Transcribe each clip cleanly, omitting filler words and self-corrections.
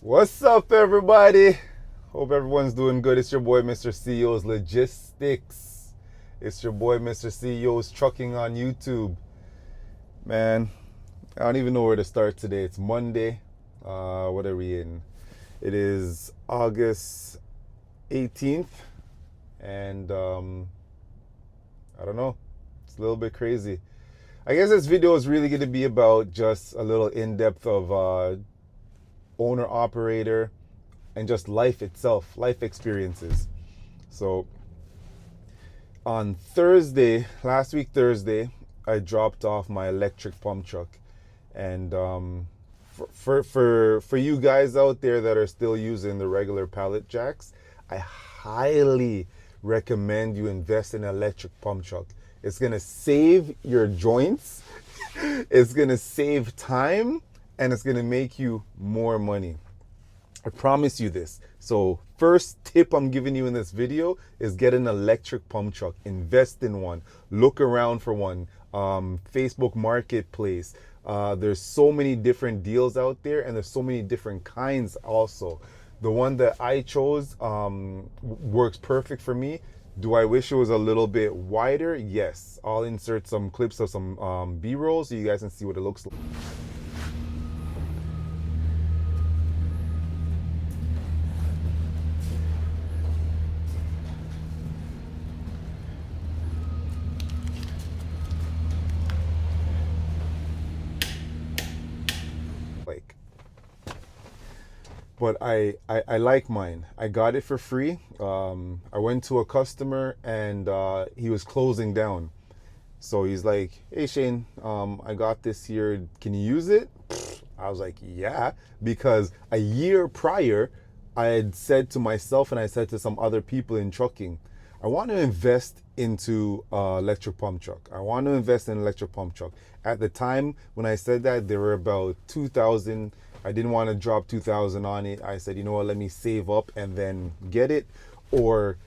What's up, everybody? Hope everyone's doing good. It's your boy, Mr. CEO's Logistics. It's your boy, Mr. CEO's Trucking on YouTube. Man, I don't even know where to start today. It's Monday. What are we in? It is August 18th. And I don't know. It's a little bit crazy. I guess this video is really going to be about just a little in-depth of owner operator and just life itself, life experiences. So on Thursday, last week Thursday, I dropped off my electric pump truck. And for you guys out there that are still using the regular pallet jacks, I highly recommend you invest in an electric pump truck. It's gonna save your joints, it's gonna save time, and it's gonna make you more money. I promise you this. So first tip I'm giving you in this video is get an electric pump truck. Invest in one. Look around for one. Facebook Marketplace. There's so many different deals out there, and there's so many different kinds also. The one that I chose works perfect for me. Do I wish it was a little bit wider? Yes. I'll insert some clips of some B-roll so you guys can see what it looks like. But I like mine. I got it for free. I went to a customer and he was closing down. So he's like, hey Shane, I got this here. Can you use it? I was like, yeah, because a year prior, I had said to myself and I said to some other people in trucking, I want to invest into electric pump truck. I want to invest in electric pump truck. At the time when I said that, they were about 2,000. I didn't want to drop 2,000 on it. I said, you know what, let me save up and then get it, or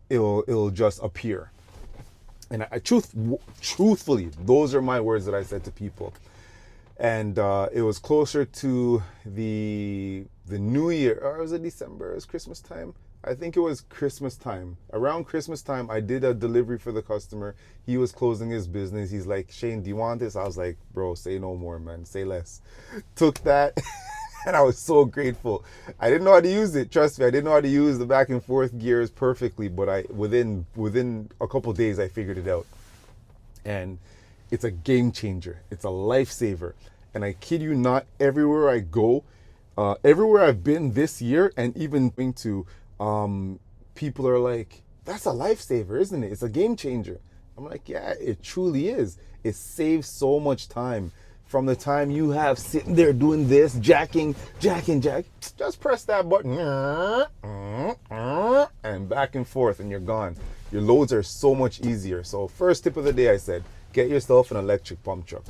it'll just appear. And truthfully, those are my words that I said to people. And it was closer to the New Year, or was it December? It was Christmas time. I think it was Christmas time. Around Christmas time, I did a delivery for the customer. He was closing his business. He's like, Shane, do you want this? I was like, bro, say no more, man. Say less. Took that, and I was so grateful. I didn't know how to use it. Trust me, I didn't know how to use the back and forth gears perfectly, but within a couple of days, I figured it out. And it's a game changer. It's a lifesaver. And I kid you not, everywhere I go, everywhere I've been this year, and even going to, people are like, that's a lifesaver, isn't it? It's a game changer. I'm like, yeah, it truly is. It saves so much time. From the time you have sitting there doing this, jacking, just press that button and back and forth and you're gone. Your loads are so much easier. So first tip of the day, I said, get yourself an electric pump truck.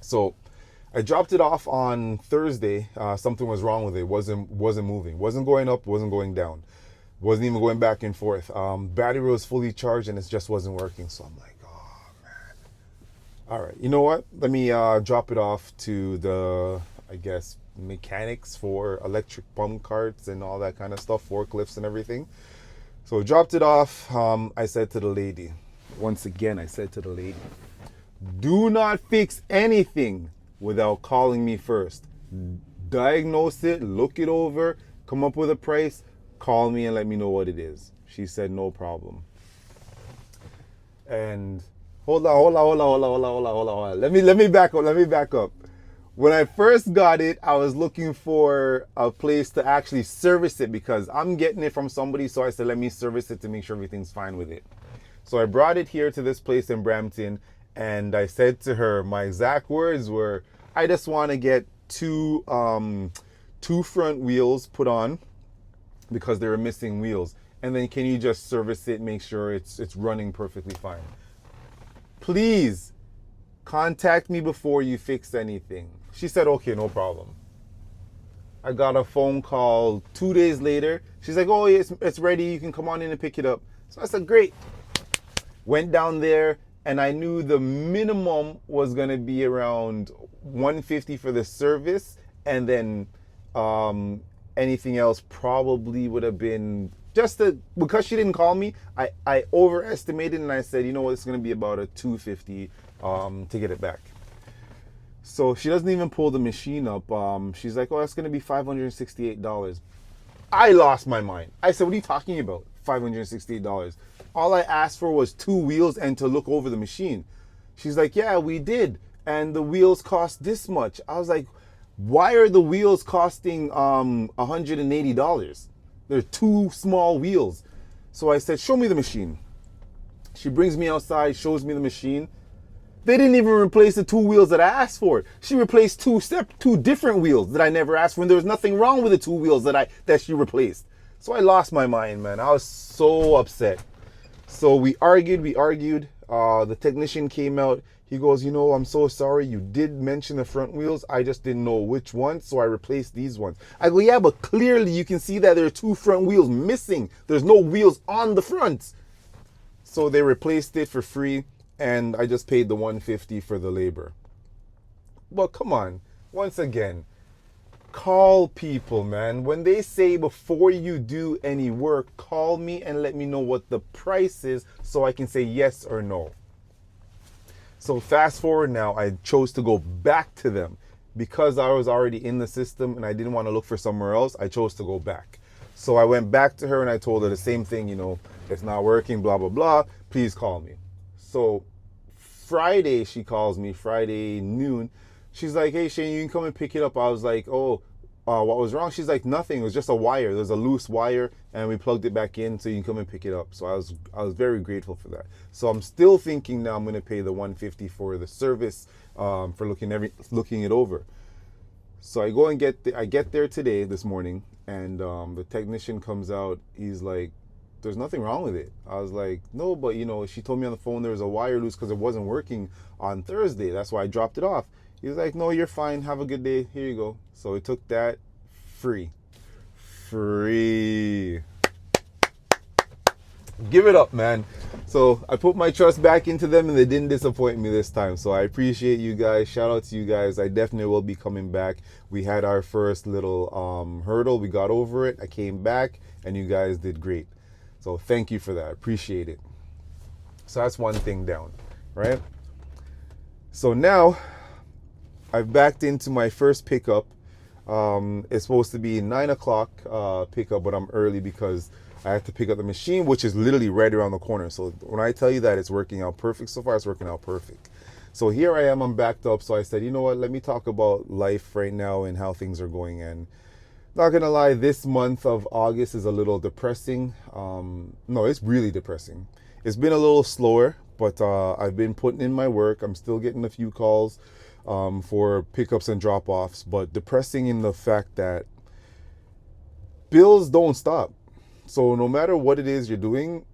So I dropped it off on Thursday. Something was wrong with it. Wasn't moving. Wasn't going up. Wasn't going down. Wasn't even going back and forth. Battery was fully charged and it just wasn't working. So I'm like, oh man. All right. You know what? Let me drop it off to the, I guess, mechanics for electric pump carts and all that kind of stuff, forklifts and everything. So dropped it off. I said to the lady, once again, I said to the lady, do not fix anything without calling me first. Diagnose it, look it over, come up with a price, call me and let me know what it is. She said, no problem. And hold on. Let me back up. When I first got it, I was looking for a place to actually service it because I'm getting it from somebody. So I said, let me service it to make sure everything's fine with it. So I brought it here to this place in Brampton. And I said to her, my exact words were, I just want to get two front wheels put on because they were missing wheels. And then can you just service it, make sure it's running perfectly fine. Please contact me before you fix anything. She said, okay, no problem. I got a phone call 2 days later. She's like, oh, it's ready. You can come on in and pick it up. So I said, great. Went down there. And I knew the minimum was going to be around $150 for the service and then Anything else probably would have been because she didn't call me. I overestimated and I said, you know what, it's gonna be about a 250 to get it back. So she doesn't even pull the machine up. She's like, oh, that's gonna be $568. I lost my mind. I said, what are you talking about? $568. All I asked for was 2 wheels and to look over the machine. She's like, yeah, we did. And the wheels cost this much. I was like, why are the wheels costing $180? They're 2 small wheels. So I said, show me the machine. She brings me outside, shows me the machine. They didn't even replace the 2 wheels that I asked for. She replaced two different wheels that I never asked for, and there was nothing wrong with the 2 wheels that she replaced. So I lost my mind, man. I was so upset. So we argued. The technician came out. He goes, you know, I'm so sorry. You did mention the front wheels. I just didn't know which ones, so I replaced these ones. I go, yeah, but clearly you can see that there are 2 front wheels missing. There's no wheels on the front. So they replaced it for free, and I just paid the $150 for the labor. But come on, once again, call people, man. When they say before you do any work, call me and let me know what the price is so I can say yes or no. So fast forward now, I chose to go back to them because I was already in the system and I didn't want to look for somewhere else. I chose to go back. So I went back to her and I told her the same thing, you know, it's not working, blah, blah, blah. Please call me. So Friday, she calls me, Friday noon. She's like, hey, Shane, you can come and pick it up. I was like, oh, what was wrong? She's like, nothing. It was just a wire. There's a loose wire, and we plugged it back in, so you can come and pick it up. So I was very grateful for that. So I'm still thinking now I'm going to pay the $150 for the service, for looking it over. So I go and I get there today, this morning, and the technician comes out. He's like, there's nothing wrong with it. I was like, no, but you know, she told me on the phone there was a wire loose because it wasn't working on Thursday. That's why I dropped it off. He's like, no, you're fine. Have a good day. Here you go. So he took that free. Free. Give it up, man. So I put my trust back into them and they didn't disappoint me this time. So I appreciate you guys. Shout out to you guys. I definitely will be coming back. We had our first little hurdle. We got over it. I came back and you guys did great. So thank you for that. I appreciate it. So that's one thing down, right? So now I've backed into my first pickup. It's supposed to be 9 o'clock pickup, but I'm early because I have to pick up the machine, which is literally right around the corner. So when I tell you that it's working out perfect, so far it's working out perfect. So here I am, I'm backed up. So I said, you know what, let me talk about life right now and how things are going. And not gonna lie, this month of August is a little depressing. No, it's really depressing. It's been a little slower, but I've been putting in my work. I'm still getting a few calls for pickups and drop-offs, but depressing in the fact that bills don't stop. So no matter what it is you're doing,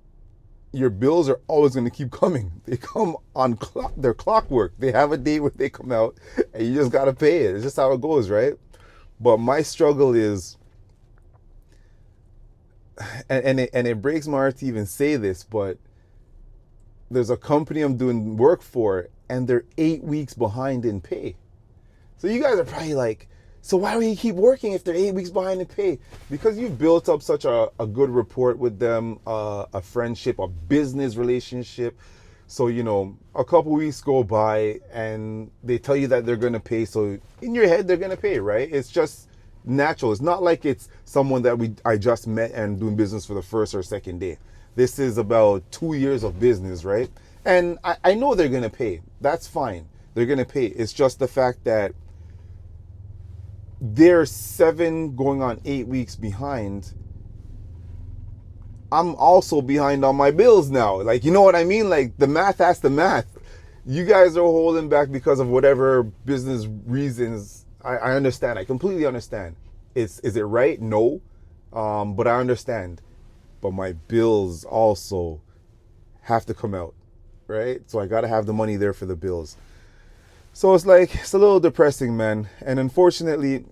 your bills are always going to keep coming. They come on their clockwork. They have a date where they come out and you just got to pay it. It's just how it goes, right? But my struggle is, and it breaks my heart to even say this, but there's a company I'm doing work for and they're 8 weeks behind in pay. So you guys are probably like, so why do you keep working if they're 8 weeks behind in pay? Because you've built up such a good rapport with them, a friendship, a business relationship. So, you know, a couple weeks go by and they tell you that they're going to pay. So in your head, they're going to pay, right? It's just natural. It's not like it's someone that I just met and doing business for the first or second day. This is about 2 years of business, right? And I know they're going to pay. That's fine. They're going to pay. It's just the fact that they're 7 going on 8 weeks behind. I'm also behind on my bills now. Like, you know what I mean? Like, the math has to math. You guys are holding back because of whatever business reasons. I understand. I completely understand. Is it right? No. But I understand. But my bills also have to come out, right? So I got to have the money there for the bills. So it's like, it's a little depressing, man. And unfortunately,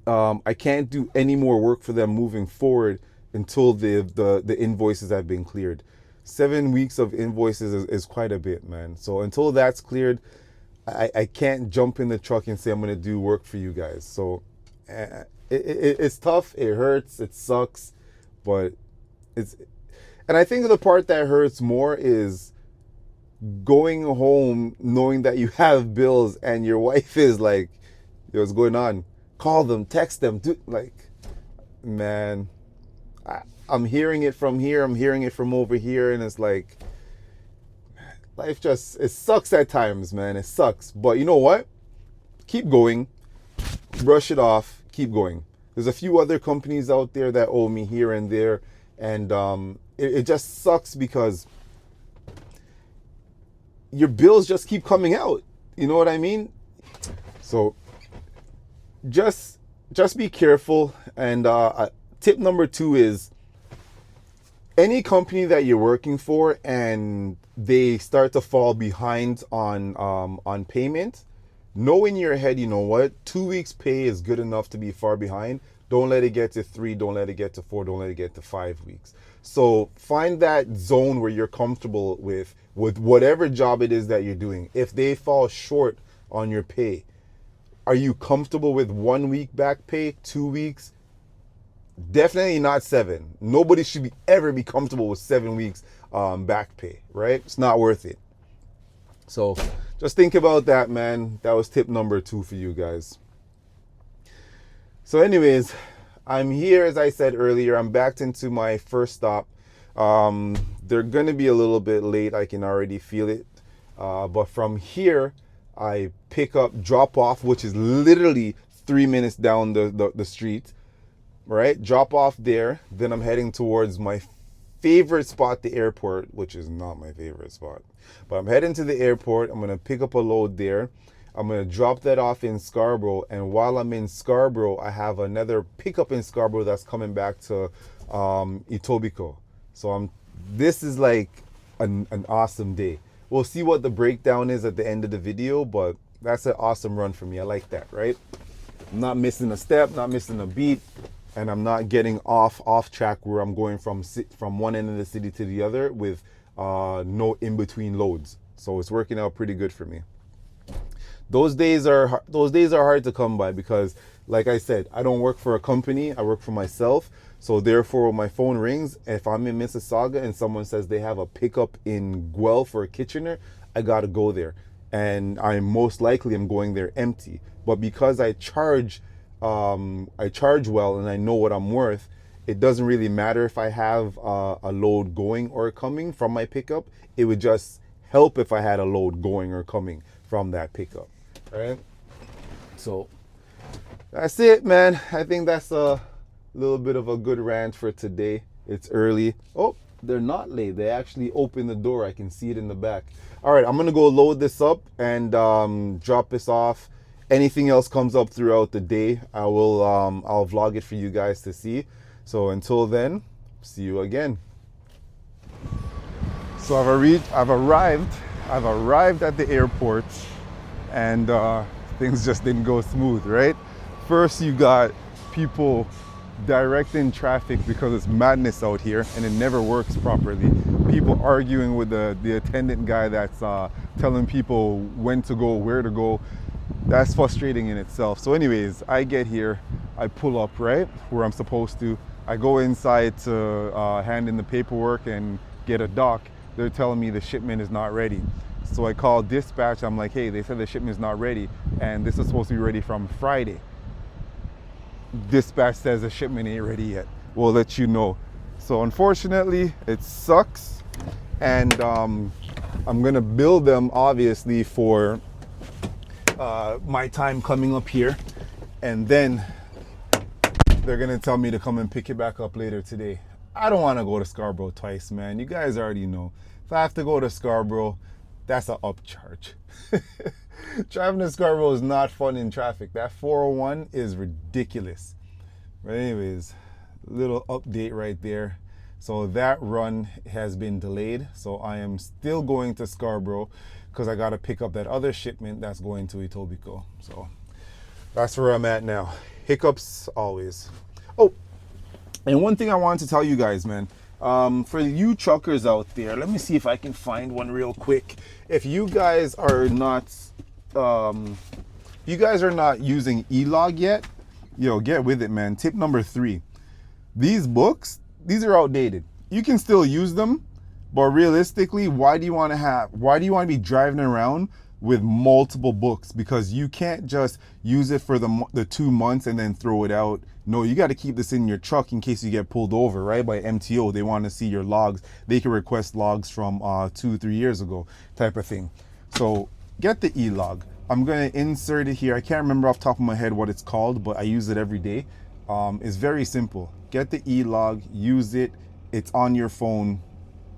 I can't do any more work for them moving forward until the invoices have been cleared. 7 weeks of invoices is quite a bit, man. So until that's cleared, I can't jump in the truck and say I'm going to do work for you guys. So It's tough. It hurts. It sucks, but it's. And I think the part that hurts more is going home knowing that you have bills and your wife is like, "Yo, what's going on? Call them, text them, do like." Man, I'm hearing it from here. I'm hearing it from over here, and it's like, life just it sucks at times, man. It sucks, but you know what? Keep going. Brush it off, keep going. There's a few other companies out there that owe me here and there, and it just sucks because your bills just keep coming out. You know what I mean? So just be careful. And tip number 2 is any company that you're working for and they start to fall behind on payment. Know in your head, you know what? 2 weeks pay is good enough to be far behind. Don't let it get to 3. Don't let it get to 4. Don't let it get to 5 weeks. So find that zone where you're comfortable with whatever job it is that you're doing. If they fall short on your pay, are you comfortable with 1 week back pay, 2 weeks? Definitely not 7. Nobody should ever be comfortable with 7 weeks back pay, right? It's not worth it. So just think about that, man. That was tip number 2 for you guys. So anyways, I'm here, as I said earlier. I'm backed into my first stop. They're going to be a little bit late. I can already feel it. But from here, I pick up, drop off, which is literally 3 minutes down the street. Right? Drop off there. Then I'm heading towards my favorite spot, the airport, which is not my favorite spot. But I'm heading to the airport. I'm going to pick up a load there. I'm going to drop that off in Scarborough. And while I'm in Scarborough, I have another pickup in Scarborough that's coming back to Etobicoke. So this is like an awesome day. We'll see what the breakdown is at the end of the video, but that's an awesome run for me. I like that, right? I'm not missing a step, not missing a beat. And I'm not getting off track where I'm going from one end of the city to the other with no in-between loads. So it's working out pretty good for me. Those days are hard to come by because, like I said, I don't work for a company. I work for myself. So therefore, when my phone rings, if I'm in Mississauga and someone says they have a pickup in Guelph or Kitchener, I got to go there. And I most likely am going there empty. But because I charge well and I know what I'm worth, it doesn't really matter if I have a load going or coming from my pickup. It would just help if I had a load going or coming from that pickup. All right. So that's it, man. I think that's a little bit of a good rant for today. It's early. Oh, they're not late. They actually opened the door. I can see it in the back. All right, I'm gonna go load this up and drop this off. Anything else comes up throughout the day, I'll vlog it for you guys to see. So until then, see you again. So I've arrived at the airport, and things just didn't go smooth, right? First, you got people directing traffic because it's madness out here and it never works properly. People arguing with the attendant guy that's telling people when to go, where to go. That's frustrating in itself. So anyways, I get here, I pull up right where I'm supposed to. I go inside to hand in the paperwork and get a dock. They're telling me the shipment is not ready. So I call dispatch. I'm like, hey, they said the shipment is not ready and this is supposed to be ready from Friday. Dispatch says the shipment ain't ready yet. We'll let you know. So unfortunately, it sucks. And I'm gonna bill them obviously for my time coming up here, and then they're gonna tell me to come and pick it back up later today. I don't want to go to Scarborough twice, man. You guys already know. If I have to go to Scarborough, that's an upcharge. Driving to Scarborough is not fun in traffic. That 401 is ridiculous. But anyways, little update right there. So that run has been delayed. So I am still going to Scarborough because I got to pick up that other shipment that's going to Etobicoke. So that's where I'm at now. Hiccups always. Oh, and one thing I wanted to tell you guys, man. For you truckers out there, let me see if I can find one real quick. If you guys are not using E-Log yet, Yo, get with it, man. Tip number 3. These books, these are outdated. You can still use them, but realistically, why do you want to be driving around with multiple books? Because you can't just use it for the 2 months and then throw it out. No, you got to keep this in your truck in case you get pulled over, right? By MTO, they want to see your logs. They can request logs from 2-3 years ago, type of thing. So get the e-log. I'm gonna insert it here. I can't remember off the top of my head what it's called, but I use it every day. It's very simple. Get the e-log, use it. It's on your phone.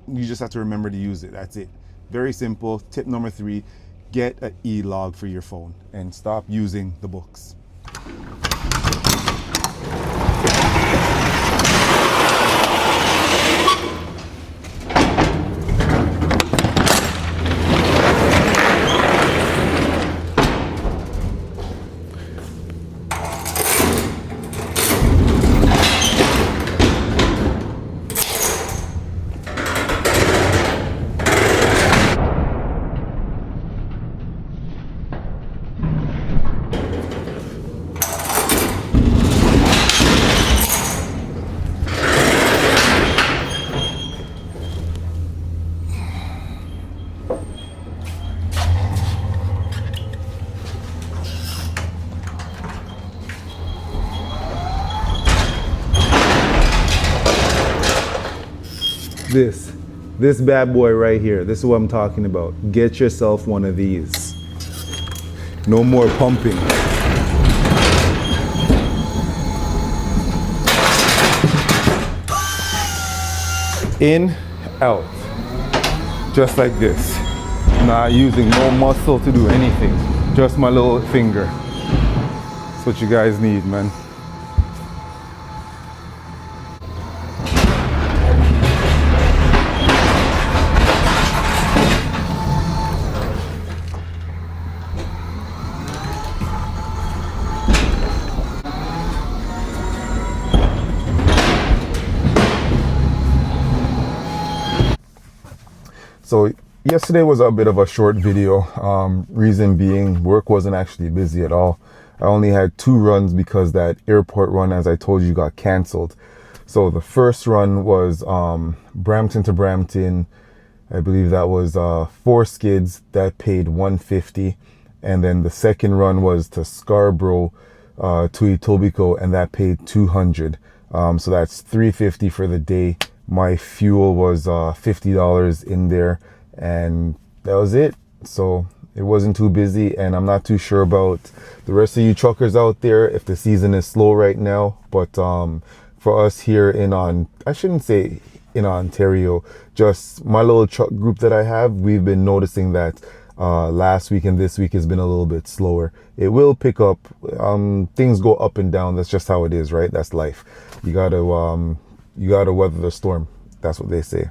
You just have to remember to use it. That's it. Very simple. Tip number 3, get an e-log for your phone and stop using the books. This bad boy right here, this is what I'm talking about. Get yourself one of these. No more pumping. In, out. Just like this. Not using no muscle to do anything. Just my little finger. That's what you guys need, man. So yesterday was a bit of a short video. Reason being, work wasn't actually busy at all. I only had 2 runs because that airport run, as I told you, got canceled. So the first run was Brampton to Brampton. I believe that was 4 skids that paid $150, and then the second run was to Scarborough to Etobicoke, and that paid $200. So that's $350 for the day. My fuel was $50 in there, and that was it. So it wasn't too busy, and I'm not too sure about the rest of you truckers out there if the season is slow right now. But for us here I shouldn't say in Ontario, just my little truck group that I have, we've been noticing that last week and this week has been a little bit slower. It will pick up. Things go up and down. That's just how it is, right? That's life. You gotta weather the storm. That's what they say.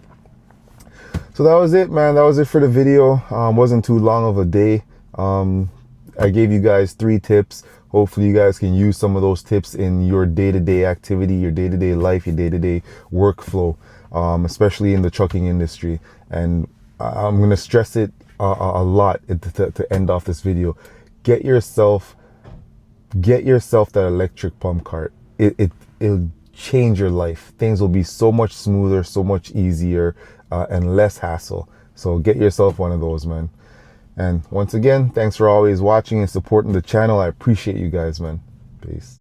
So that was it, man. That was it for the video. Wasn't too long of a day. I gave you guys 3 tips. Hopefully you guys can use some of those tips in your day-to-day activity, your day-to-day life, your day-to-day workflow, especially in the trucking industry. And I'm going to stress it a lot to end off this video. Get yourself that electric pump cart. It'll change your life. Things will be so much smoother, so much easier, and less hassle. So get yourself one of those, man. And once again, thanks for always watching and supporting the channel. I appreciate you guys, man. Peace.